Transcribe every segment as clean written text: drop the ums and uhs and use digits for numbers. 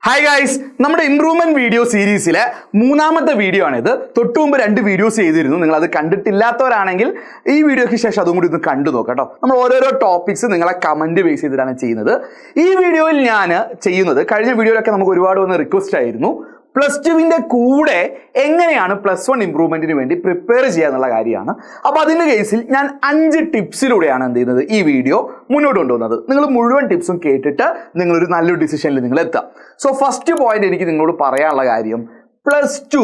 Hi guys, നമ്മുടെ improvement video സീരീസിലെ മൂന്നാമത്തെ വീഡിയോ ആണിത്. തൊട്ടുമുമ്പ് 2 വീഡിയോസ് ചെയ്തിരുന്നു. നിങ്ങൾ അത് കണ്ടിട്ടില്ലാത്തവരാണെങ്കിൽ ഈ വീഡിയോയ്ക്ക് ശേഷം അതും കൂടി ഒന്ന് കണ്ടു നോക്കാം കേട്ടോ. നമ്മൾ ഓരോരോ ടോപ്പിക്സ് നിങ്ങളെ കമന്റ് ബേസ് ചെയ്തിട്ടാണ് ചെയ്യുന്നത്. ഈ വീഡിയോയിൽ ഞാൻ ചെയ്യുന്നത്, കഴിഞ്ഞ വീഡിയോയിലൊക്കെ നമുക്ക് ഒരുപാട് വന്ന് റിക്വസ്റ്റ് ആയിരുന്നു, +2 കൂടെ എങ്ങനെയാണ് +1 ഇംപ്രൂവ്മെന്റിന് വേണ്ടി പ്രിപ്പയർ ചെയ്യുക എന്നുള്ള കാര്യമാണ്. അപ്പോൾ അതിൻ്റെ കേസിൽ ഞാൻ 5 ടിപ്സിലൂടെയാണ് എന്ത് ചെയ്യുന്നത്, ഈ വീഡിയോ മുന്നോട്ട് കൊണ്ടുപോകുന്നത്. നിങ്ങൾ മുഴുവൻ ടിപ്സും കേട്ടിട്ട് നിങ്ങളൊരു നല്ലൊരു ഡിസിഷനിൽ നിങ്ങൾ എത്താം. സോ ഫസ്റ്റ് പോയിന്റ് എനിക്ക് നിങ്ങളോട് പറയാനുള്ള കാര്യം, +2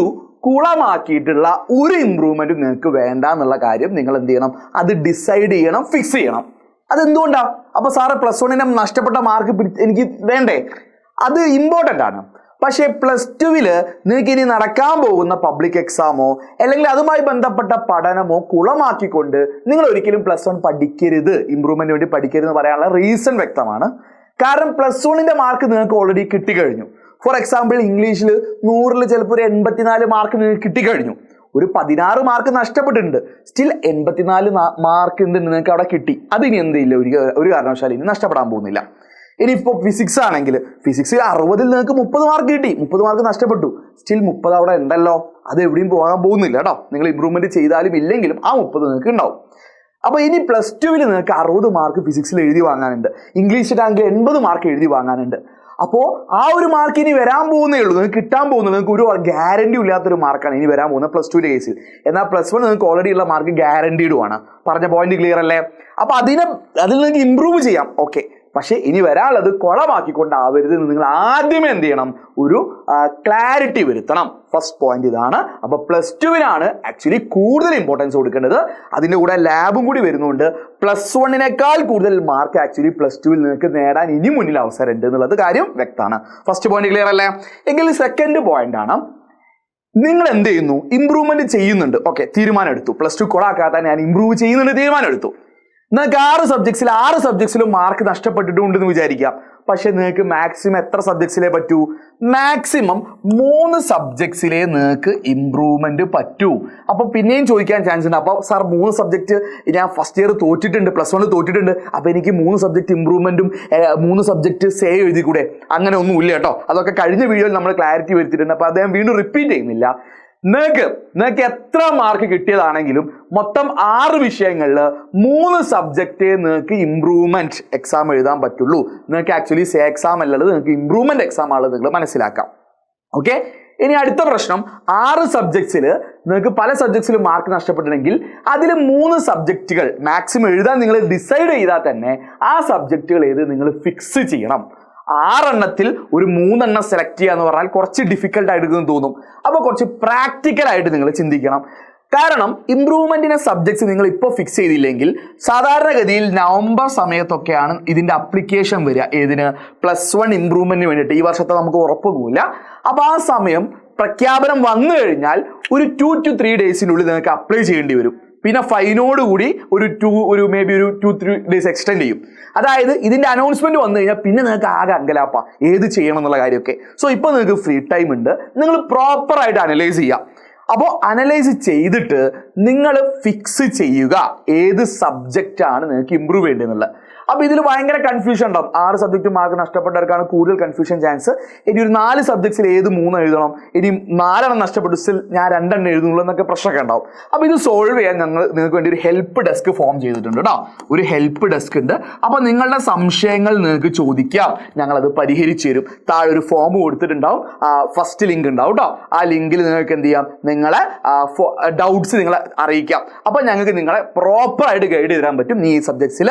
കുളമാക്കിയിട്ടുള്ള ഒരു ഇംപ്രൂവ്മെന്റും നിങ്ങൾക്ക് വേണ്ട എന്നുള്ള കാര്യം നിങ്ങൾ എന്ത് ചെയ്യണം, അത് ഡിസൈഡ് ചെയ്യണം, ഫിക്സ് ചെയ്യണം. അതെന്തുകൊണ്ടാണ്? അപ്പോൾ സാറ് +1 നഷ്ടപ്പെട്ട മാർക്ക് എനിക്ക് വേണ്ടേ? അത് ഇമ്പോർട്ടൻ്റ് ആണ്. പക്ഷേ +2 നിങ്ങൾക്ക് ഇനി നടക്കാൻ പോകുന്ന പബ്ലിക് എക്സാമോ അല്ലെങ്കിൽ അതുമായി ബന്ധപ്പെട്ട പഠനമോ കുളമാക്കിക്കൊണ്ട് നിങ്ങൾ ഒരിക്കലും +1 പഠിക്കരുത്, ഇംപ്രൂവ്മെന്റിന് വേണ്ടി പഠിക്കരുത് എന്ന് പറയാനുള്ള റീസൺ വ്യക്തമാണ്. കാരണം +1 മാർക്ക് നിങ്ങൾക്ക് ഓൾറെഡി കിട്ടിക്കഴിഞ്ഞു. ഫോർ എക്സാമ്പിൾ, ഇംഗ്ലീഷിൽ 100 ചിലപ്പോൾ ഒരു 84 മാർക്ക് നിങ്ങൾക്ക് കിട്ടിക്കഴിഞ്ഞു. ഒരു 16 മാർക്ക് നഷ്ടപ്പെട്ടിട്ടുണ്ട്. സ്റ്റിൽ 84 മാർക്ക് നിങ്ങൾക്ക് അവിടെ കിട്ടി. അതിനി എന്തില്ല, ഒരു കാരണവശാലും ഇനി നഷ്ടപ്പെടാൻ പോകുന്നില്ല. ഇനിയിപ്പോൾ ഫിസിക്സ് ആണെങ്കിൽ, ഫിസിക്സിൽ 60 നിങ്ങൾക്ക് 30 മാർക്ക് കിട്ടി, 30 മാർക്ക് നഷ്ടപ്പെട്ടു. സ്റ്റിൽ 30 അവിടെ ഉണ്ടല്ലോ, അത് എവിടെയും പോകാൻ പോകുന്നില്ല കേട്ടോ. നിങ്ങൾ ഇമ്പ്രൂവ്മെന്റ് ചെയ്താലും ഇല്ലെങ്കിലും ആ 30 നിങ്ങൾക്ക് ഉണ്ടാവും. അപ്പോൾ ഇനി +2 നിങ്ങൾക്ക് 60 മാർക്ക് ഫിസിക്സിൽ എഴുതി വാങ്ങാനുണ്ട്, ഇംഗ്ലീഷിലാണെങ്കിൽ 80 മാർക്ക് എഴുതി വാങ്ങാനുണ്ട്. അപ്പോൾ ആ ഒരു മാർക്ക് ഇനി വരാൻ പോകുന്നേ ഉള്ളൂ, നിങ്ങൾക്ക് കിട്ടാൻ പോകുന്നത്. നിങ്ങൾക്ക് ഒരു ഗ്യാരണ്ടി ഇല്ലാത്തൊരു മാർക്കാണ് ഇനി വരാൻ പോകുന്നത് +2 കേസിൽ. എന്നാൽ +1 നിങ്ങൾക്ക് ഓൾറെഡി ഉള്ള മാർക്ക് ഗ്യാരണ്ടീഡും ആണ്. പറഞ്ഞ പോയിന്റ് ക്ലിയർ അല്ലേ? അപ്പോൾ അതിൽ നിങ്ങൾക്ക് ഇമ്പ്രൂവ് ചെയ്യാം, ഓക്കെ. പക്ഷേ ഇനി വരാനുള്ളത് കുളമാക്കിക്കൊണ്ടാവരുത് എന്ന് നിങ്ങൾ ആദ്യമേ എന്ത് ചെയ്യണം, ഒരു ക്ലാരിറ്റി വരുത്തണം. ഫസ്റ്റ് പോയിന്റ് ഇതാണ്. അപ്പോൾ +2 ആക്ച്വലി കൂടുതൽ ഇമ്പോർട്ടൻസ് കൊടുക്കേണ്ടത്. അതിൻ്റെ കൂടെ ലാബും കൂടി വരുന്നുണ്ട്. +1 കൂടുതൽ മാർക്ക് ആക്ച്വലി +2 നിങ്ങൾക്ക് നേടാൻ ഇനി മുന്നിൽ അവസരമുണ്ട് എന്നുള്ളത് കാര്യം വ്യക്തമാണ്. ഫസ്റ്റ് പോയിന്റ് ക്ലിയർ അല്ലേ? എങ്കിൽ സെക്കൻഡ് പോയിന്റ് ആണ്, നിങ്ങൾ എന്ത് ചെയ്യുന്നു, ഇമ്പ്രൂവ്മെന്റ് ചെയ്യുന്നുണ്ട്, ഓക്കെ, തീരുമാനം എടുത്തു. +2 കുളമാക്കാതെ ഞാൻ ഇമ്പ്രൂവ് ചെയ്യുന്നുണ്ട്, തീരുമാനം എടുത്തു. നിങ്ങൾക്ക് 6 സബ്ജക്ട്സിലും മാർക്ക് നഷ്ടപ്പെട്ടിട്ടുണ്ടെന്ന് വിചാരിക്കാം. പക്ഷെ നിങ്ങൾക്ക് മാക്സിമം എത്ര സബ്ജക്ട്സിലേ പറ്റൂ? മാക്സിമം 3 സബ്ജക്ട്സിലേ നിങ്ങൾക്ക് ഇമ്പ്രൂവ്മെന്റ് പറ്റൂ. അപ്പോൾ പിന്നെയും ചോദിക്കാൻ ചാൻസ് ഉണ്ട്, അപ്പോൾ സാർ 3 സബ്ജക്റ്റ് ഞാൻ ഫസ്റ്റ് ഇയർ തോറ്റിട്ടുണ്ട്, +1 തോറ്റിട്ടുണ്ട്, അപ്പോൾ എനിക്ക് 3 സബ്ജക്റ്റ് ഇമ്പ്രൂവ്മെന്റും 3 സബ്ജക്റ്റ് സേവ് എഴുതിക്കൂടെ? അങ്ങനെ ഒന്നും ഇല്ല കേട്ടോ. അതൊക്കെ കഴിഞ്ഞ വീഡിയോയിൽ നമ്മൾ ക്ലാരിറ്റി വരുത്തിയിട്ടുണ്ട്. അപ്പോൾ അദ്ദേഹം വീണ്ടും റിപ്പീറ്റ് ചെയ്യുന്നില്ല. നിങ്ങൾക്ക് എത്ര മാർക്ക് കിട്ടിയതാണെങ്കിലും മൊത്തം 6 വിഷയങ്ങളിൽ 3 സബ്ജക്റ്റ് നിങ്ങൾക്ക് ഇമ്പ്രൂവ്മെന്റ് എക്സാം എഴുതാൻ പറ്റുള്ളൂ. നിങ്ങൾക്ക് ആക്ച്വലി സേ എക്സാം അല്ലത്, നിങ്ങൾക്ക് ഇമ്പ്രൂവ്മെന്റ് എക്സാം ആണുള്ളത്, നിങ്ങൾ മനസ്സിലാക്കാം. ഓക്കെ. ഇനി അടുത്ത പ്രശ്നം, 6 സബ്ജക്ട്സിൽ നിങ്ങൾക്ക് പല സബ്ജക്ട്സിലും മാർക്ക് നഷ്ടപ്പെട്ടിട്ടുണ്ടെങ്കിൽ അതിൽ 3 സബ്ജക്റ്റുകൾ മാക്സിമം എഴുതാൻ നിങ്ങൾ ഡിസൈഡ് ചെയ്താൽ തന്നെ ആ സബ്ജക്റ്റുകൾ ഏത് നിങ്ങൾ ഫിക്സ് ചെയ്യണം. 6 എണ്ണത്തിൽ ഒരു 3 എണ്ണം സെലക്ട് ചെയ്യുക എന്ന് പറഞ്ഞാൽ കുറച്ച് ഡിഫിക്കൽട്ട് ആയിട്ട് തോന്നും. അപ്പോൾ കുറച്ച് പ്രാക്ടിക്കൽ ആയിട്ട് നിങ്ങൾ ചിന്തിക്കണം. കാരണം ഇമ്പ്രൂവ്മെന്റിനെ സബ്ജക്ട്സ് നിങ്ങൾ ഇപ്പോൾ ഫിക്സ് ചെയ്തില്ലെങ്കിൽ സാധാരണഗതിയിൽ നവംബർ സമയത്തൊക്കെയാണ് ഇതിന്റെ അപ്ലിക്കേഷൻ വരിക. ഏതിന്? +1 ഇമ്പ്രൂവ്മെന്റിന് വേണ്ടിയിട്ട്. ഈ വർഷത്തെ നമുക്ക് ഉറപ്പൊന്നുമില്ല. അപ്പോൾ ആ സമയം പ്രഖ്യാപനം വന്നു കഴിഞ്ഞാൽ ഒരു 2 to 3 ഡേയ്സിനുള്ളിൽ നിങ്ങൾക്ക് അപ്ലൈ ചെയ്യേണ്ടി വരും. പിന്നെ ഫൈനോട് കൂടി മേ ബി ഒരു 2-3 ഡേയ്സ് എക്സ്റ്റെൻഡ് ചെയ്യും. അതായത് ഇതിന്റെ അനൗൺസ്മെന്റ് വന്നു കഴിഞ്ഞാൽ പിന്നെ നിങ്ങൾക്ക് ആകെ അങ്കലാപ്പ ഏത് ചെയ്യണം എന്നുള്ള കാര്യമൊക്കെ. സോ ഇപ്പോൾ നിങ്ങൾക്ക് ഫ്രീ ടൈം ഉണ്ട്, നിങ്ങൾ പ്രോപ്പറായിട്ട് അനലൈസ് ചെയ്യുക. അപ്പോൾ അനലൈസ് ചെയ്തിട്ട് നിങ്ങൾ ഫിക്സ് ചെയ്യുക ഏത് സബ്ജക്റ്റാണ് നിങ്ങൾക്ക് ഇമ്പ്രൂവ് ചെയ്യേണ്ടതെന്നുള്ളത്. അപ്പോൾ ഇതിൽ ഭയങ്കര കൺഫ്യൂഷൻ ഉണ്ടാവും. 6 സബ്ജക്റ്റ് മാർക്ക് നഷ്ടപ്പെട്ടവർക്കാണ് കൂടുതൽ കൺഫ്യൂഷൻ ചാൻസ്. ഇനി ഒരു 4 സബ്ജക്ട്സിൽ ഏത് 3 എഴുതണം, ഇനി 4 എണ്ണം നഷ്ടപ്പെട്ടു സ്റ്റിൽ ഞാൻ 2 എണ്ണം എഴുതുന്നുള്ളൂ എന്നൊക്കെ പ്രശ്നമൊക്കെ ഉണ്ടാവും. അപ്പോൾ ഇത് സോൾവ് ചെയ്യാൻ നിങ്ങൾക്ക് വേണ്ടി ഒരു ഹെൽപ്പ് ഡെസ്ക് ഫോം ചെയ്തിട്ടുണ്ട് കേട്ടോ. ഒരു ഹെൽപ്പ് ഡെസ്ക് ഉണ്ട്. അപ്പോൾ നിങ്ങളുടെ സംശയങ്ങൾ നിങ്ങൾക്ക് ചോദിക്കാം, ഞങ്ങളത് പരിഹരിച്ചു തരും. താഴെ ഒരു ഫോം കൊടുത്തിട്ടുണ്ടാവും, ഫസ്റ്റ് ലിങ്ക് ഉണ്ടാവും കേട്ടോ. ആ ലിങ്കിൽ നിങ്ങൾക്ക് എന്ത് ചെയ്യാം, നിങ്ങളെ ഡൗട്ട്സ് നിങ്ങളെ അറിയിക്കാം. അപ്പോൾ ഞങ്ങൾക്ക് നിങ്ങളെ പ്രോപ്പറായിട്ട് ഗൈഡ് ചെയ്ത് പറ്റും. നീ ഈ സബ്ജക്ട്സിൽ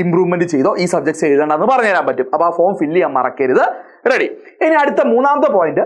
ഇമ്പ്രൂവ്മെന്റ് ചെയ്തോ, ഈ സബ്ജക്ട്സ് എഴുതണ്ടെന്ന് പറഞ്ഞു തരാൻ പറ്റും. അപ്പോൾ ആ ഫോം ഫില്ല് ചെയ്യാൻ മറക്കരുത്. റെഡി. ഇനി അടുത്ത 3ാമത്തെ പോയിന്റ്,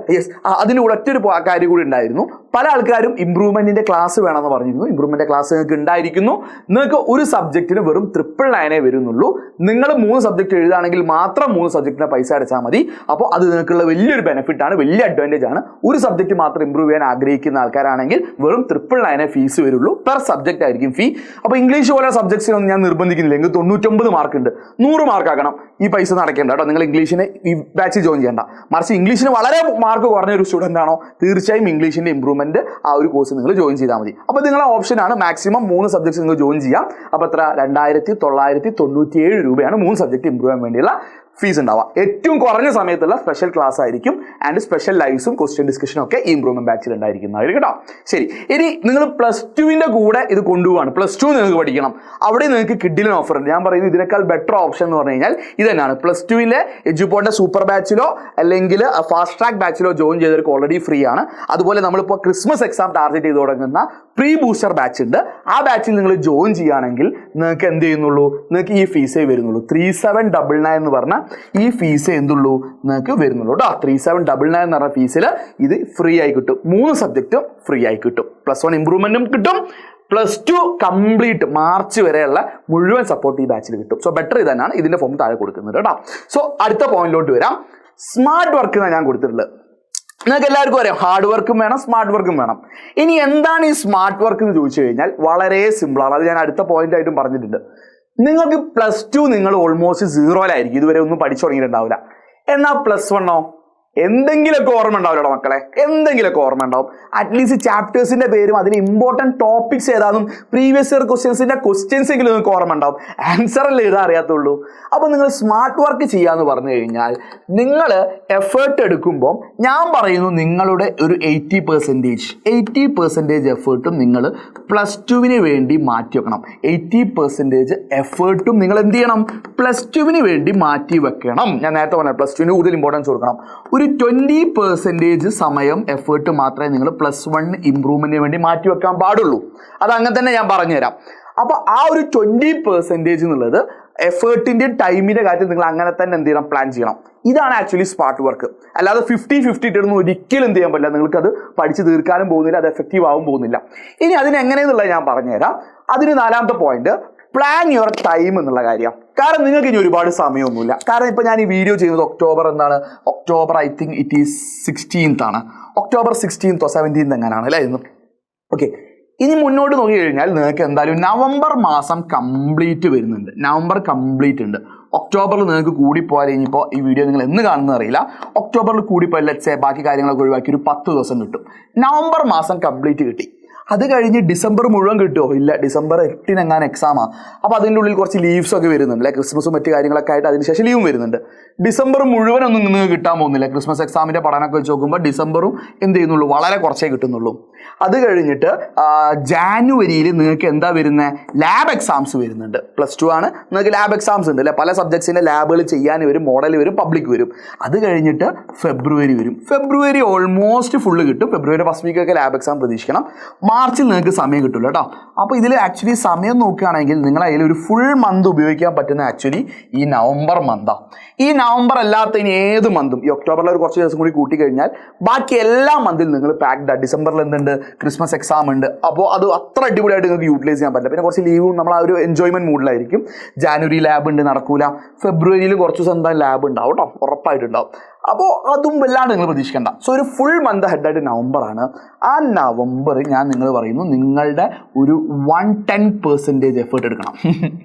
അതിന് കൂടെ ഒറ്റൊരു കാര്യം കൂടി ഉണ്ടായിരുന്നു. പല ആൾക്കാരും ഇമ്പ്രൂവ്മെന്റിന്റെ ക്ലാസ് വേണമെന്ന് പറഞ്ഞിരുന്നു. ഇമ്പ്രൂവ്മെന്റ് ക്ലാസ് നിങ്ങൾക്ക് ഉണ്ടായിരിക്കുന്നു. നിങ്ങൾക്ക് ഒരു സബ്ജക്റ്റിന് വെറും 999 വരുന്നുള്ളൂ. നിങ്ങൾ 3 സബ്ജക്റ്റ് എഴുതുകയാണെങ്കിൽ മാത്രം 3 സബ്ജക്റ്റിന് പൈസ അടച്ചാൽ മതി. അപ്പോൾ അത് നിങ്ങൾക്കുള്ള വലിയൊരു ബെനിഫിറ്റ് ആണ്, വലിയ അഡ്വാൻറ്റേജ് ആണ്. ഒരു സബ്ജക്റ്റ് മാത്രം ഇമ്പ്രൂവ് ചെയ്യാൻ ആഗ്രഹിക്കുന്ന ആൾക്കാരാണെങ്കിൽ വെറും 999 ഫീസ് വരുള്ളൂ. പെർ സബ്ജക്റ്റ് ആയിരിക്കും ഫീ. അപ്പോൾ ഇംഗ്ലീഷ് പോലെ സബ്ജക്ട്സിനൊന്നും ഞാൻ നിർബന്ധിക്കുന്നില്ല. നിങ്ങൾക്ക് 99 മാർക്ക് ഉണ്ട്, 100 മാർക്ക് ആക്കണം, ഈ പൈസ നടക്കേണ്ട കേട്ടോ. നിങ്ങൾ ഇംഗ്ലീഷിന് ഈ ബാച്ച് ജോയിൻ ചെയ്യേണ്ട. മറിച്ച് ഇംഗ്ലീഷിന് വളരെ മാർക്ക് കുറഞ്ഞ ഒരു സ്റ്റുഡൻ്റ് ആണോ, തീർച്ചയായും ഇംഗ്ലീഷിന്റെ ഇമ്പ്രൂവ്മെന്റ് ആ ഒരു കോഴ്സ് നിങ്ങൾ ജോയിൻ ചെയ്താൽ മതി. അപ്പോൾ നിങ്ങളുടെ ഓപ്ഷനാണ് മാക്സിമം 3 സബ്ജക്ട്സ് നിങ്ങൾ ജോയിൻ ചെയ്യാം. അപ്പോൾ എത്ര? 2997 രൂപയാണ് 3 സബ്ജക്ട് ഇമ്പ്രൂവ് ചെയ്യാൻ വേണ്ടിയുള്ള ഫീസ് ഉണ്ടാവുക. ഏറ്റവും കുറഞ്ഞ സമയത്തുള്ള സ്പെഷ്യൽ ക്ലാസ് ആയിരിക്കും ആൻഡ് സ്പെഷ്യൽ ലൈവ്സും ക്വസ്റ്റ്യൻ ഡിസ്കഷനും ഒക്കെ ഈ ഇംപ്രൂവ്മെന്റ് ബാച്ചിൽ ഉണ്ടായിരിക്കുന്നതായിരിക്കും കേട്ടോ. ശരി, ഇനി നിങ്ങൾ +2 കൂടെ ഇത് കൊണ്ടുപോവാണ്, +2 നിങ്ങൾക്ക് പഠിക്കണം, അവിടെ നിങ്ങൾക്ക് കിഡിലിന് ഓഫർ ഉണ്ട്. ഞാൻ പറയുന്നത് ഇതിനേക്കാൾ ബെറ്റർ ഓപ്ഷൻ എന്ന് പറഞ്ഞു കഴിഞ്ഞാൽ ഇത് തന്നെയാണ്. +2 എഡ്യൂപോർട്ടിന്റെ സൂപ്പർ ബാച്ചിലോ അല്ലെങ്കിൽ ഫാസ്റ്റ് ട്രാക്ക് ബാച്ചിലോ ജോയിൻ ചെയ്തവർക്ക് ഓൾറെഡി ഫ്രീ ആണ്. അതുപോലെ നമ്മളിപ്പോൾ ക്രിസ്മസ് എക്സാം ടാർഗറ്റ് ചെയ്ത് തുടങ്ങുന്ന പ്രീ ബൂസ്റ്റർ ബാച്ച് ഉണ്ട്. ആ ബാച്ചിൽ നിങ്ങൾ ജോയിൻ ചെയ്യുകയാണെങ്കിൽ നിങ്ങൾക്ക് എന്ത് ചെയ്യുന്നുള്ളൂ, നിങ്ങൾക്ക് ഈ ഫീസേ വരുന്നുള്ളൂ. 3799 എന്ന് പറഞ്ഞാൽ ഈ ഫീസ് എന്തുള്ളൂ നിങ്ങൾക്ക് വരുന്നുള്ളൂ കേട്ടോ. 3799 എന്ന് പറഞ്ഞ ഫീസിൽ ഇത് ഫ്രീ ആയി കിട്ടും. 3 സബ്ജക്റ്റും ഫ്രീ ആയി കിട്ടും. +1 ഇംപ്രൂവ്മെന്റും കിട്ടും, +2 കംപ്ലീറ്റ് മാർച്ച് വരെയുള്ള മുഴുവൻ സപ്പോർട്ട് ഈ ബാച്ചിൽ കിട്ടും. സോ ബെറ്റർ ഇത് തന്നെയാണ്. ഇതിന്റെ ഫോം താഴെ കൊടുക്കുന്നത് കേട്ടോ. സോ അടുത്ത പോയിന്റിലോട്ട് വരാം. സ്മാർട്ട് വർക്ക് എന്നാണ് ഞാൻ കൊടുത്തിട്ടുള്ളത്. നിങ്ങൾക്ക് എല്ലാവർക്കും അറിയാം ഹാർഡ് വർക്കും വേണം, സ്മാർട്ട് വർക്കും വേണം. ഇനി എന്താണ് ഈ സ്മാർട്ട് വർക്ക് എന്ന് ചോദിച്ചു കഴിഞ്ഞാൽ വളരെ സിമ്പിളാണ്. അത് ഞാൻ അടുത്ത പോയിന്റ് ആയിട്ടും പറഞ്ഞിട്ടുണ്ട്. നിങ്ങൾക്ക് +2 നിങ്ങൾ ഓൾമോസ്റ്റ് 0-ലായിരിക്കും, ഇതുവരെ ഒന്നും പഠിച്ചു തുടങ്ങിയിട്ടുണ്ടാവില്ല. എന്നാൽ +1 എന്തെങ്കിലുമൊക്കെ ഓർമ്മ ഉണ്ടാവില്ലോ മക്കളെ, എന്തെങ്കിലുമൊക്കെ ഓർമ്മ ഉണ്ടാവും. അറ്റ്ലീസ്റ്റ് ചാപ്റ്റേഴ്സിന്റെ പേരും അതിന് ഇമ്പോർട്ടൻറ്റ് ടോപ്പിക്സ് ഏതാണെന്നും പ്രീവിയസ് ഇയർ ക്വസ്റ്റ്യൻസിന്റെ ക്വസ്റ്റ്യൻസ് എങ്കിലും നിങ്ങൾക്ക് ഓർമ്മ ഉണ്ടാവും. ആൻസർ അല്ലേ എഴുതാൻ അറിയാത്തുള്ളൂ. അപ്പോൾ നിങ്ങൾ സ്മാർട്ട് വർക്ക് ചെയ്യാന്ന് പറഞ്ഞു കഴിഞ്ഞാൽ നിങ്ങൾ എഫേർട്ട് എടുക്കുമ്പോൾ ഞാൻ പറയുന്നു നിങ്ങളുടെ ഒരു 80% എഫേർട്ടും നിങ്ങൾ +2 വേണ്ടി മാറ്റി വെക്കണം. 80% എഫേർട്ടും നിങ്ങൾ എന്ത് ചെയ്യണം, +2 വേണ്ടി മാറ്റി വെക്കണം. ഞാൻ നേരത്തെ പറഞ്ഞ +2 കൂടുതൽ ഇമ്പോർട്ടൻസ് കൊടുക്കണം. ഒരു 20% സമയം എഫേർട്ട് മാത്രമേ നിങ്ങൾ +1 ഇംപ്രൂവ്മെന്റിന് വേണ്ടി മാറ്റി വെക്കാൻ പാടുള്ളൂ. അത് അങ്ങനെ തന്നെ ഞാൻ പറഞ്ഞുതരാം. അപ്പോൾ ആ ഒരു 20% എന്നുള്ളത് എഫേർട്ടിന്റെ ടൈമിന്റെ കാര്യത്തിൽ നിങ്ങൾ അങ്ങനെ തന്നെ എന്ത് ചെയ്യണം, പ്ലാൻ ചെയ്യണം. ഇതാണ് ആക്ച്വലി സ്മാർട്ട് വർക്ക്. അല്ലാതെ 50-50 ഇട്ടിരുന്ന് ഒരിക്കലും എന്ത് ചെയ്യാൻ പറ്റില്ല. നിങ്ങൾക്ക് അത് പഠിച്ച് തീർക്കാനും പോകുന്നില്ല, അത് എഫക്റ്റീവ് ആവും പോകുന്നില്ല. ഇനി അതിനെങ്ങനെയെന്നുള്ളത് ഞാൻ പറഞ്ഞുതരാം. അതിന് 4ാമത്തെ പോയിന്റ് പ്ലാൻ യുവർ ടൈം എന്നുള്ള കാര്യം. കാരണം നിങ്ങൾക്ക് ഇനി ഒരുപാട് സമയമൊന്നുമില്ല. കാരണം ഇപ്പോൾ ഞാൻ ഈ വീഡിയോ ചെയ്യുന്നത് October I think it is 16th ആണ്. ഒക്ടോബർ 16th 17th എങ്ങനെയാണ് അല്ലേ ഇന്ന്. ഓക്കെ, ഇനി മുന്നോട്ട് നോക്കി കഴിഞ്ഞാൽ നിങ്ങൾക്ക് എന്തായാലും നവംബർ മാസം കംപ്ലീറ്റ് വരുന്നുണ്ട്. നവംബർ കംപ്ലീറ്റ് ഉണ്ട്. ഒക്ടോബറിൽ നിങ്ങൾക്ക് കൂടിപ്പോയാൽ ഇനിയിപ്പോൾ ഈ വീഡിയോ നിങ്ങൾ എന്ന് കാണുന്നത് അറിയില്ല. ഒക്ടോബറിൽ കൂടിപ്പോയാൽ ലെറ്റ്സ് ബാക്കി കാര്യങ്ങളൊക്കെ ഒഴിവാക്കി ഒരു 10 ദിവസം കിട്ടും. നവംബർ മാസം കംപ്ലീറ്റ് കിട്ടി. അത് കഴിഞ്ഞ് ഡിസംബർ മുഴുവൻ കിട്ടുമോ? ഇല്ല, ഡിസംബർ 8 എങ്ങാനും എക്സാമാണ്. അപ്പോൾ അതിൻ്റെ ഉള്ളിൽ കുറച്ച് ലീവ്സ് ഒക്കെ വരുന്നുണ്ട്, അല്ലെ ക്രിസ്മസും മറ്റു കാര്യങ്ങളൊക്കെ ആയിട്ട് അതിനുശേഷം ലീവും വരുന്നുണ്ട്. ഡിസംബർ മുഴുവനൊന്നും നിങ്ങൾക്ക് കിട്ടാൻ പോകുന്നില്ല. ക്രിസ്മസ് എക്സാമിൻ്റെ പഠനമൊക്കെ വെച്ച് നോക്കുമ്പോൾ ഡിസംബറും എന്ത് ചെയ്യുന്നുള്ളൂ, വളരെ കുറച്ചേ കിട്ടുന്നുള്ളൂ. അത് കഴിഞ്ഞിട്ട് ജാനുവരിയിൽ നിങ്ങൾക്ക് എന്താ വരുന്നത്, ലാബ് എക്സാംസ് വരുന്നുണ്ട്. +2 ആണ്, നിങ്ങൾക്ക് ലാബ് എക്സാംസ് ഉണ്ട് അല്ലെ. പല സബ്ജക്ട്സിൻ്റെ ലാബുകൾ ചെയ്യാൻ വരും, മോഡൽ വരും, പബ്ലിക് വരും. അത് കഴിഞ്ഞിട്ട് ഫെബ്രുവരി വരും. ഫെബ്രുവരി ഓൾമോസ്റ്റ് ഫുള്ള് കിട്ടും. ഫെബ്രുവരി ഫസ്റ്റ് വീക്കൊക്കെ ലാബ് എക്സാം പ്രതീക്ഷിക്കണം. മാർച്ചിൽ നിങ്ങൾക്ക് സമയം കിട്ടില്ല കേട്ടോ. അപ്പോൾ ഇതിൽ ആക്ച്വലി സമയം നോക്കുകയാണെങ്കിൽ നിങ്ങൾ അതിൽ ഒരു ഫുൾ മന്ത് ഉപയോഗിക്കാൻ പറ്റുന്ന ആക്ച്വലി ഈ നവംബർ മന്താണ്. ഈ നവംബർ അല്ലാത്ത ഇനി ഏത് മന്തും, ഈ ഒക്ടോബറിൽ ഒരു കുറച്ച് ദിവസം കൂടി കൂട്ടി കഴിഞ്ഞാൽ ബാക്കി എല്ലാ മന്തിലും നിങ്ങൾ പാക്ഡ്. ഡിസംബറിൽ എന്തുണ്ട്, ക്രിസ്മസ് എക്സാം ഉണ്ട്. അപ്പോൾ അത് അത്ര അടിപൊളിയായിട്ട് നിങ്ങൾക്ക് യൂട്ടിലൈസ് ചെയ്യാൻ പറ്റില്ല. പിന്നെ കുറച്ച് ലീവും നമ്മൾ ആ ഒരു എൻജോയ്മെന്റ് മൂഡിലായിരിക്കും. ജാനുവരി ലാബ് ഉണ്ട്, നടക്കൂല. ഫെബ്രുവരിയിൽ കുറച്ച് ദിവസം എന്തായാലും ലാബ് ഉണ്ടാവും കേട്ടോ, ഉറപ്പായിട്ടുണ്ടാവും. അപ്പോൾ അതും വല്ലാണ്ട് നിങ്ങൾ പ്രതീക്ഷിക്കേണ്ട. സോ ഒരു ഫുൾ മന്ത് ഹെഡായിട്ട് നവംബറാണ്. ആ നവംബർ ഞാൻ നിങ്ങൾ പറയുന്നു നിങ്ങളുടെ ഒരു 110% എഫേർട്ട് എടുക്കണം.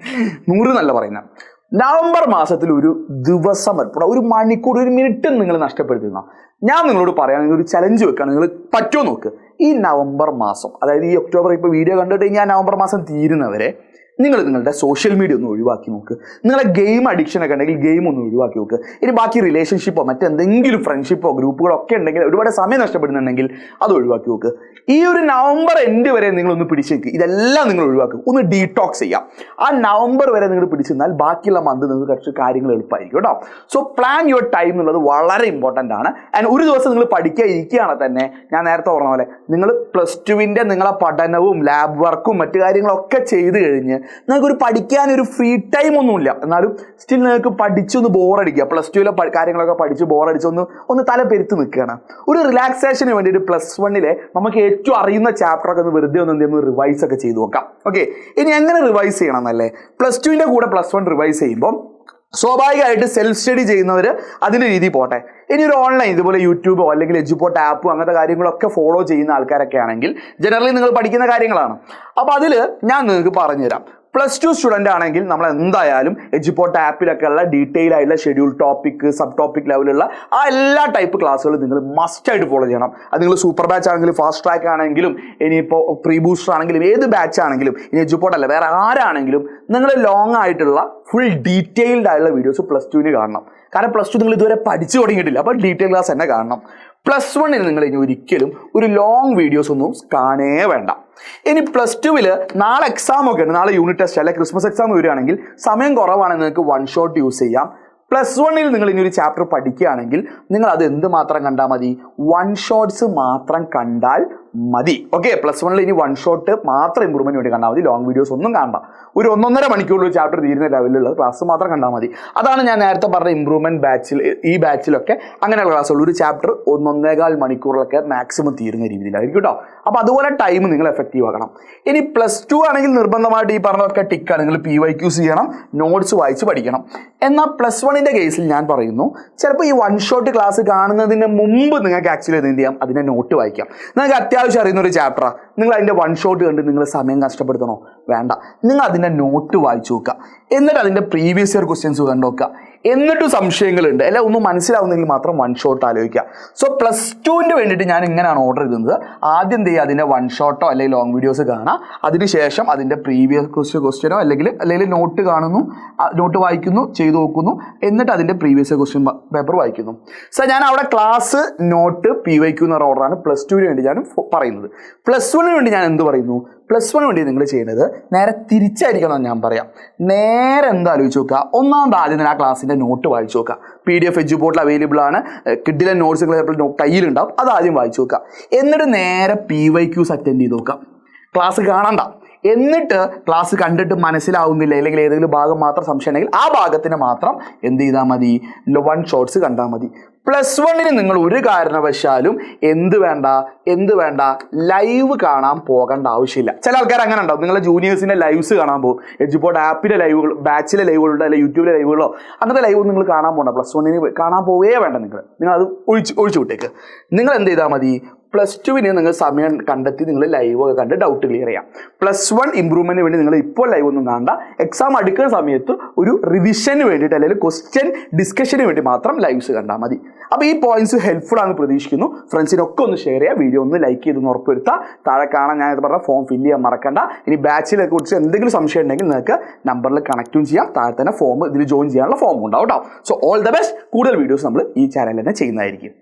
100 എന്നല്ല പറയുന്നത്. നവംബർ മാസത്തിൽ ഒരു ദിവസം ഒരു മണിക്കൂർ, ഒരു മിനിറ്റ് നിങ്ങൾ നഷ്ടപ്പെടുത്തുന്ന ഞാൻ നിങ്ങളോട് പറയാം, നിങ്ങൾ ഒരു ചലഞ്ച് വെക്കുകയാണ്. നിങ്ങൾ പറ്റുമോ നോക്ക്. ഈ നവംബർ മാസം, അതായത് ഈ ഒക്ടോബർ ഇപ്പോൾ വീഡിയോ കണ്ടിട്ട് കഴിഞ്ഞാൽ നവംബർ മാസം തീരുന്നവരെ നിങ്ങൾ നിങ്ങളുടെ സോഷ്യൽ മീഡിയ ഒന്ന് ഒഴിവാക്കി നോക്ക്. നിങ്ങളെ ഗെയിം അഡിക്ഷൻ ഒക്കെ ഉണ്ടെങ്കിൽ ഗെയിം ഒന്ന് ഒഴിവാക്കി നോക്ക്. ഇനി ബാക്കി റിലേഷൻഷിപ്പോ മറ്റെന്തെങ്കിലും ഫ്രണ്ട്ഷിപ്പോ ഗ്രൂപ്പുകളോ ഒക്കെ ഉണ്ടെങ്കിൽ ഒരുപാട് സമയം നഷ്ടപ്പെടുന്നുണ്ടെങ്കിൽ അത് ഒഴിവാക്കി നോക്ക്. ഈ ഒരു നവംബർ എൻഡ് വരെ നിങ്ങളൊന്ന് പിടിച്ചേക്ക്. ഇതെല്ലാം നിങ്ങൾ ഒഴിവാക്കും, ഒന്ന് ഡീടോക്സ് ചെയ്യാം. ആ നവംബർ വരെ നിങ്ങൾ പിടിച്ചെന്നാൽ ബാക്കിയുള്ള മന്ത് നിങ്ങൾക്ക് കുറച്ച് കാര്യങ്ങൾ എളുപ്പമായിരിക്കും കേട്ടോ. സോ പ്ലാൻ യുവർ ടൈം എന്നുള്ളത് വളരെ ഇമ്പോർട്ടൻ്റ് ആണ്. ആൻഡ് ഒരു ദിവസം നിങ്ങൾ പഠിക്കാൻ ഇരിക്കുകയാണെങ്കിൽ തന്നെ ഞാൻ നേരത്തെ പറഞ്ഞ പോലെ നിങ്ങൾ +2 നിങ്ങളെ പഠനവും ലാബ് വർക്കും മറ്റു കാര്യങ്ങളൊക്കെ ചെയ്ത് കഴിഞ്ഞ് നിങ്ങൾക്കൊരു പഠിക്കാനൊരു ഫ്രീ ടൈം ഒന്നുമില്ല, എന്നാലും സ്റ്റിൽ നിങ്ങൾക്ക് പഠിച്ചൊന്ന് ബോറടിക്കുക. +2 കാര്യങ്ങളൊക്കെ പഠിച്ച് ബോറടിച്ച് ഒന്ന് തല പെരുത്ത് നിൽക്കുകയാണ്. ഒരു റിലാക്സേഷന് വേണ്ടിയിട്ട് +1 നമുക്ക് ഏറ്റവും അറിയുന്ന ചാപ്റ്ററൊക്കെ ഒന്ന് വെറുതെ ഒന്ന് റിവൈസ് ഒക്കെ ചെയ്ത് നോക്കാം. ഓക്കെ, ഇനി എങ്ങനെ റിവൈസ് ചെയ്യണം എന്നല്ലേ. +2 കൂടെ +1 റിവൈസ് ചെയ്യുമ്പോൾ സ്വാഭാവികമായിട്ട് സെൽഫ് സ്റ്റഡി ചെയ്യുന്നവർ അതിൻ്റെ രീതി പോട്ടെ. ഇനി ഒരു ഓൺലൈൻ ഇതുപോലെ യൂട്യൂബോ അല്ലെങ്കിൽ എഡ്യൂപോർട്ട് ആപ്പോ അങ്ങനത്തെ കാര്യങ്ങളൊക്കെ ഫോളോ ചെയ്യുന്ന ആൾക്കാരൊക്കെ ആണെങ്കിൽ ജനറലി നിങ്ങൾ പഠിക്കുന്ന കാര്യങ്ങളാണ്. അപ്പോൾ അതിൽ ഞാൻ നിങ്ങൾക്ക് പറഞ്ഞുതരാം. +2 സ്റ്റുഡൻ്റ് ആണെങ്കിൽ നമ്മൾ എന്തായാലും എഡ്യൂപോർട്ട് ആപ്പിലൊക്കെ ഉള്ള ഡീറ്റെയിൽ ആയിട്ടുള്ള ഷെഡ്യൂൾ, ടോപ്പിക്, സബ് ടോപ്പിക് ലെവലുള്ള ആ എല്ലാ ടൈപ്പ് ക്ലാസ്സുകളും നിങ്ങൾ മസ്റ്റായിട്ട് ഫോളോ ചെയ്യണം. അത് നിങ്ങൾ സൂപ്പർ ബാച്ച് ആണെങ്കിലും ഫാസ്റ്റ് ട്രാക്ക് ആണെങ്കിലും ഇനിയിപ്പോൾ പ്രീ ബൂസ്റ്റർ ആണെങ്കിലും ഏത് ബാച്ച് ആണെങ്കിലും ഇനി എഡ്യൂപോർട്ട് അല്ല വേറെ ആരാണെങ്കിലും നിങ്ങൾ ലോങ് ആയിട്ടുള്ള ഫുൾ ഡീറ്റെയിൽഡ് ആയിട്ടുള്ള വീഡിയോസ് +2 കാണണം. കാരണം +2 നിങ്ങൾ ഇതുവരെ പഠിച്ചു തുടങ്ങിയിട്ടില്ല. അപ്പോൾ ഡീറ്റെയിൽ ക്ലാസ് തന്നെ കാണണം. +1 നിങ്ങൾ ഇനി ഒരിക്കലും ഒരു ലോങ് വീഡിയോസ് ഒന്നും കാണേ വേണ്ട. ഇനി +2 നാളെ എക്സാം ഒക്കെ ഉണ്ട്, നാളെ യൂണിറ്റ് ടെസ്റ്റ് അല്ലെ ക്രിസ്മസ് എക്സാം വരികയാണെങ്കിൽ സമയം കുറവാണെങ്കിൽ നിങ്ങൾക്ക് 1 ഷോട്ട് യൂസ് ചെയ്യാം. +1 നിങ്ങൾ ഇനി ഒരു ചാപ്റ്റർ പഠിക്കുകയാണെങ്കിൽ നിങ്ങൾ അത് എന്ത് മാത്രം കണ്ടാൽ മതി? 1 ഷോട്ട്സ് മാത്രം കണ്ടാൽ മതി. ഓക്കെ, +1 ഇനി 1 ഷോട്ട് മാത്രം ഇമ്പ്രൂവ്മെന്റ് വേണ്ടി കണ്ടാൽ മതി. ലോങ് വീഡിയോസ് ഒന്നും കാണണ്ട. ഒരു 1.5 മണിക്കൂറിൽ ചാപ്റ്റർ തീരുന്ന ലെവലിലുള്ള ക്ലാസ് മാത്രം കണ്ടാൽ മതി. അതാണ് ഞാൻ നേരത്തെ പറഞ്ഞ ഇമ്പ്രൂവ്മെന്റ് ബാച്ചിൽ, ഈ ബാച്ചിലൊക്കെ അങ്ങനെയുള്ള ക്ലാസ്സുകൾ ഒരു ചാപ്റ്റർ 1.25 മണിക്കൂറിലൊക്കെ മാക്സിമം തീരുന്ന രീതിയിലായിരിക്കും കേട്ടോ. അപ്പോൾ അതുപോലെ ടൈം നിങ്ങൾ എഫക്റ്റീവ് ആക്കണം. ഇനി +2 ആണെങ്കിൽ നിർബന്ധമായിട്ട് ഈ പറഞ്ഞതൊക്കെ ടിക്കാണ്. നിങ്ങൾ PYQs ചെയ്യണം, നോട്ട്സ് വായിച്ച് പഠിക്കണം. എന്നാൽ +1 കേസിൽ ഞാൻ പറയുന്നു, ചിലപ്പോൾ ഈ 1 ഷോട്ട് ക്ലാസ് കാണുന്നതിന് മുമ്പ് നിങ്ങൾക്ക് ആക്ച്വലി എന്ത് ചെയ്യാം? അതിൻ്റെ നോട്ട് വായിക്കാം. നിങ്ങൾക്ക് അത്യാവശ്യം അറിയുന്ന ഒരു ചാപ്റ്ററാണ്, നിങ്ങൾ അതിൻ്റെ 1 ഷോട്ട് കണ്ട് നിങ്ങൾ സമയം കഷ്ടപ്പെടുത്തണോ? വേണ്ട. നിങ്ങൾ അതിൻ്റെ നോട്ട് വായിച്ചു നോക്കുക, എന്നിട്ട് അതിൻ്റെ പ്രീവിയസ് ഇയർ ക്വസ്റ്റ്യൻസ് കണ്ടു നോക്കുക. എന്നിട്ടും സംശയങ്ങളുണ്ട് അല്ലെ, ഒന്നും മനസ്സിലാവുന്നെങ്കിൽ മാത്രം 1 ഷോട്ട് ആലോചിക്കുക. സോ +2 വേണ്ടിയിട്ട് ഞാൻ ഇങ്ങനെയാണ് ഓർഡർ ചെയ്തത്. ആദ്യം എന്ത് ചെയ്യുക? അതിൻ്റെ 1 ഷോട്ടോ അല്ലെങ്കിൽ ലോങ് വീഡിയോസ് കാണാം. അതിനുശേഷം അതിൻ്റെ പ്രീവിയസ് ക്വസ്റ്റ്യനോ അല്ലെങ്കിൽ നോട്ട് കാണുന്നു, നോട്ട് വായിക്കുന്നു, ചെയ്തു നോക്കുന്നു, എന്നിട്ട് അതിൻ്റെ പ്രീവിയസ് ക്വസ്റ്റ്യൻ പേപ്പർ വായിക്കുന്നു. സോ ഞാൻ അവിടെ ക്ലാസ്, നോട്ട്, PYQ എന്ന ഓർഡറാണ് +2 വേണ്ടി ഞാൻ പറയുന്നത്. +1 വേണ്ടി ഞാൻ എന്ത് പറയുന്നു? +1 വേണ്ടി നിങ്ങൾ ചെയ്യുന്നത് നേരെ തിരിച്ചായിരിക്കണം. ഞാൻ പറയാം, നേരെ എന്താ ആലോചിച്ച് നോക്കുക. ഒന്നാമത് ആദ്യം തന്നെ ആ ക്ലാസ്സിൻ്റെ നോട്ട് വായിച്ചു നോക്കുക. PDF എഡ്യൂബോർഡിൽ അവൈലബിൾ ആണ്. കിഡിലെ നോട്ട്സ് നിങ്ങൾ കയ്യിലുണ്ടാവും, അത് ആദ്യം വായിച്ചു നോക്കുക. എന്നിട്ട് നേരെ PYQs അറ്റൻഡ് ചെയ്ത് നോക്കുക. ക്ലാസ് കാണണ്ട. എന്നിട്ട് ക്ലാസ് കണ്ടിട്ട് മനസ്സിലാവുന്നില്ല അല്ലെങ്കിൽ ഏതെങ്കിലും ഭാഗം മാത്രം സംശയം ഉണ്ടെങ്കിൽ ആ ഭാഗത്തിന് മാത്രം എന്ത് ചെയ്താൽ മതി? 1 ഷോട്ട്സ് കണ്ടാൽ മതി. +1 നിങ്ങൾ ഒരു കാരണവശാലും എന്ത് വേണ്ട ലൈവ് കാണാൻ പോകേണ്ട ആവശ്യമില്ല. ചില ആൾക്കാർ അങ്ങനെ ഉണ്ടാവും, നിങ്ങളെ ജൂനിയേഴ്സിൻ്റെ ലൈവ്സ് കാണാൻ പോകും. എഡ്യൂബോർഡ് ആപ്പിലെ ലൈവുകൾ, ബാച്ചിലെ ലൈവുകളുടെ അല്ലെങ്കിൽ യൂട്യൂബിലെ ലൈവുകളോ അങ്ങനത്തെ ലൈവ് നിങ്ങൾ കാണാൻ പോകണ്ട. +1 കാണാൻ പോവേ വേണ്ട. നിങ്ങൾ അത് ഒഴിച്ചു വിട്ടേക്ക്. നിങ്ങൾ എന്ത് ചെയ്താൽ മതി? +2 നിങ്ങൾ സമയം കണ്ടെത്തി നിങ്ങൾ ലൈവ് ഒക്കെ കണ്ട് ഡൗട്ട് ക്ലിയർ ചെയ്യാം. +1 ഇമ്പ്രൂവ്മെന്റിന് വേണ്ടി നിങ്ങൾ ഇപ്പോൾ ലൈവ് ഒന്നും കാണണ്ട. എക്സാം അടുക്കുന്ന സമയത്ത് ഒരു റിവിഷന് വേണ്ടിയിട്ട് അല്ലെങ്കിൽ ക്വസ്റ്റ്യൻ ഡിസ്കഷന് വേണ്ടി മാത്രം ലൈവ്സ് കണ്ടാൽ മതി. അപ്പോൾ ഈ പോയിന്റ്സ് ഹെൽപ്ഫുൾ ആണെന്ന് പ്രതീക്ഷിക്കുന്നു. ഫ്രണ്ട്സിനൊക്കെ ഒന്ന് ഷെയർ ചെയ്യുക, വീഡിയോ ഒന്ന് ലൈക്ക് ചെയ്തെന്ന് ഉറപ്പുവരുത്തുക. താഴെ കാണാൻ ഞാൻ ഇത് പറഞ്ഞ ഫോം ഫില്ല് ചെയ്യാൻ മറക്കണ്ട. ഇനി ബാച്ചിനെ കുറിച്ച് എന്തെങ്കിലും സംശയം ഉണ്ടെങ്കിൽ നിങ്ങൾക്ക് നമ്പറിൽ കണക്റ്റും ചെയ്യാം. താഴെ തന്നെ ഫോം, ഇതിൽ ജോയിൻ ചെയ്യാനുള്ള ഫോം ഉണ്ടാവും കേട്ടോ. So all the best. കൂടുതൽ വീഡിയോസ് നമ്മൾ ഈ ചാനലിൽ തന്നെ ചെയ്യുന്നതായിരിക്കും.